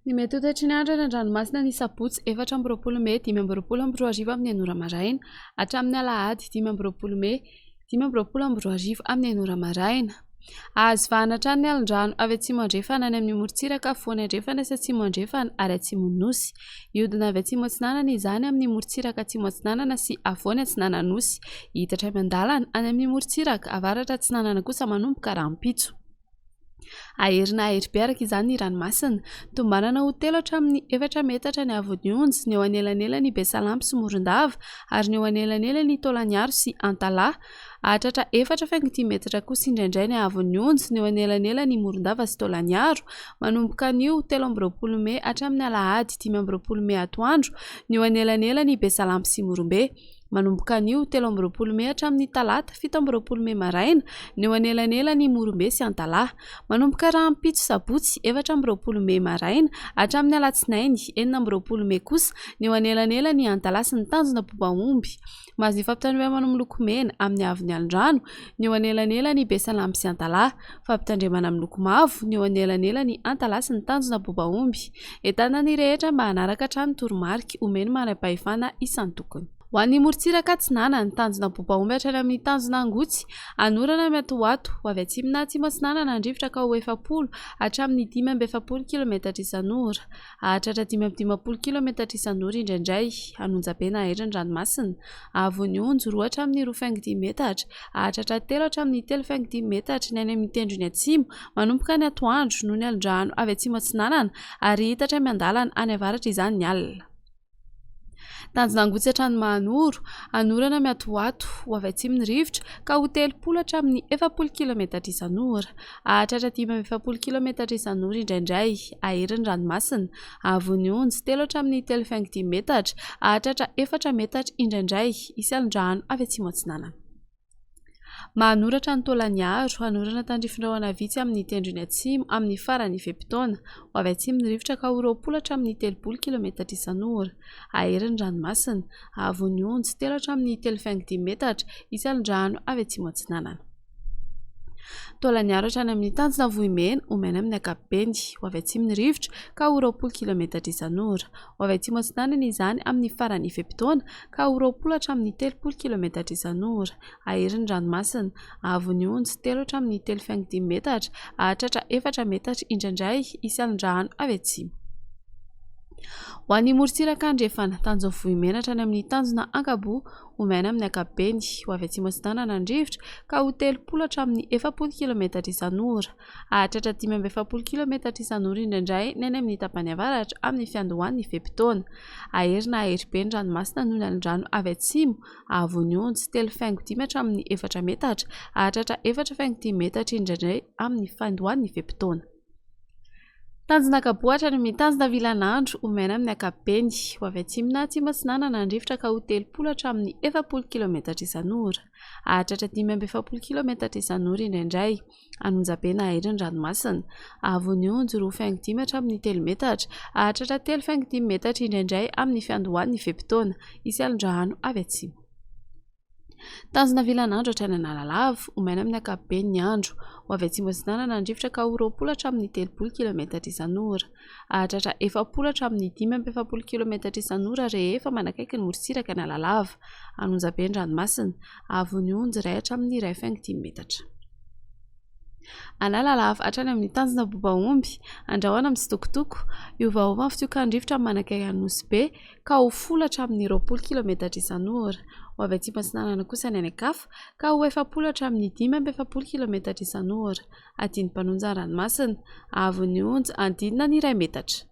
Ny mety ho toetry ny andro eny an-dranomasina ny sabotsy 4 Mey 5 amin'ny enora maraina hatramin'ny alahady 5 Mey 5 amin'ny enora maraina. Azo vahana hatrany ny alin-drano avy atsimo andrefana any amin'ny morotsiraka afovoany andrefana sy atsimo andrefana ary atsimon'ny nosy. Ihodina avy atsimo atsinanana izany amin'ny morotsiraka atsimo atsinanana sy afovoany atsinanana nosy. Hiditra amin'ny any amin'ny morotsiraka avaratra atsinanana kosa manomboka rahampitso. Aherina ahery be araka izany ny ranomasina, tombanana ho 3 hatramin'ny 4 metatra ny havon'ny onjy ny eo anelanelany Besalampy sy Morondava ary ny eo anelanelany Tolagnaro sy Antalaha. Ahatratra 4.10 metatra kosa indraindray ny havon'ny onjy ny eo anelanelany Morondava sy Tolagnaro, manomboka anio 13 Mey hatramin'ny alahady 15 Mey atoandro ny eo anelanelany Besalampy sy Morombe. Manomboka anio 13 Mey hatramin'ny talata 17 Mey maraina ny eo anelanelany Morombe sy Antalaha. Manomboka rahampitso sabotsy 14 Mey maraina hatramin'ny alatsinainy 19 Mey kosa ny eo anelanelany Antalaha sy ny tanjona Bobaomby. Mahazo ny fampitandremana miloko mena amin'ny haavon'ny alin-drano ny eo anelanelany Besalampy sy Antalaha, fampitandremana amin'ny loko mavo ny eo anelanelany Antalaha sy ny tanjona Bobaomby. Entana ny rehetra mba hanaraka hatrany toromarika omeny manam-pahefana isan-tokony. Ho an'ny morotsiraka atsinanana ny tanjona Bobaomby hatrany amin'ny tanjona Angotsy, anorana Miatoato ho avy atsimona atsimo atsinanana andrivotra ka ho 70 hatramin'ny 5 km isan'ora, hahatratra 5 km isan'ora indraindray. Anonjabena ahery ny ranomasina, havon'ny onjy 2 hatramin'ny 2.10 metatra, hahatratra 3 hatramin'ny 3.10 metatra ny any amin'ny tendrony atsimo manomboka ny atoandro noho ny alin-drano avy atsimo atsinanana ary hitatra miandalana any avaratra izany ny alina. Tanjona Angotsy hatrany Mahanoro, anorana Miatoato ho avy atsimon'ny rivotra ka ho 30 hatramin'ny 40 km isan'ora, hahatratra 10 km isan'ora indraindray. Ahery ny ranomasina, havon'ny onjy 3 hatramin'ny 3.10 metatra, hahatratra 4 metatra indraindray. Isy alin-drano avy atsimo atsinanana. Mahanoratra ny Tolagnaro, anorana tandrifin-drahona vitsy amin'ny tendrony atsimo amin'ny farany fe-potoana ho avy atsimon'ny rivotra ka ho 20 hatramin'ny 30 km isan'ora. Ahery ny ranomasina, havon'ny onjy 3 hatramin'ny 3.10 metatra, isy alin-drano avy atsimo atsinanana. Tolagnaro hatrany amin'ny tanjona Vohimena omena amin'ny ankapobeny ho avy atsimon'ny rivotra ka ho 20 km isan'ora, ho avy atsimo atsinanana izany amin'ny farany fe-potoana ka ho 20 hatramin'ny 30 km isan'ora. Ahery ny ranomasina, havon'ny onjy 3 hatramin'ny 3.10 metatra, hahatratra 4 metatra indraindray. Isy alin-drano avy atsimo. Ho an'ny morotsiraka andrefana, tanjona Vohimena hatrany amin'ny tanjona Ankaboa omena amin'ny ankapobeny ho avy atsimo atsinanana andrivotra ka ho 30 hatramin'ny 40 km isan'ora, hahatratra 15 km isan'ora indraindray ny any amin'ny tapany avaratra amin'ny fiandohan'ny fe-potoana. Ahery na ahery be ny ranomasina noho ny alin-drano avy atsimo, havon'ny onjy 3.5 hatramin'ny 4 metatra, hahatratra 4.10 metatra indraindray amin'ny fiandohan'ny fe-potoana. Tanjona Ankaboa hatrany amin'ny tanjona Vilanandro omena amin'ny ankapobeny ho avy atsimona atsimo atsinanana andrivotra ka ho 30 hatramin'ny 40 km isan'ora, hahatratra 15 km isan'ora indraindray. Anonjabena ahery ny ranomasina, havon'ny onjy 2.5 hatramin'ny 3 metatra, hahatratra 3.10 metatra indraindray amin'ny fiandohan'ny fe-potoana. Isy alin-drano avy atsimo. Tanjona Vilanandro hatrany Analalava omena amin'ny ankapobeny ny andro ho avy atsimo atsinanana andrivotra ka ho 20 hatramin'ny 30 km isan'ora, hahatratra 40 hatramin'ny 15 km isan'ora rehefa manakaiky ny morotsiraka ny Analalava. Anonjabeny ranomasina, havon'ny onjy 1 hatramin'ny 1.10 metatra. Analalava hatrany amin'ny tanjona Bobaomby, andrahoana amin'ny sitokotoko, iovaova ny fitiokan-drivotra manakaiky ny nosy be ka ho 10 hatramin'ny 20 km isan'ora, ho avy atsimo atsinanana kosa ny any ankafa ka ho 40 hatramin'ny 15 km isan'ora. Adiny mpanonja ranomasina, havon'ny onjy andinina ny 1 metatra.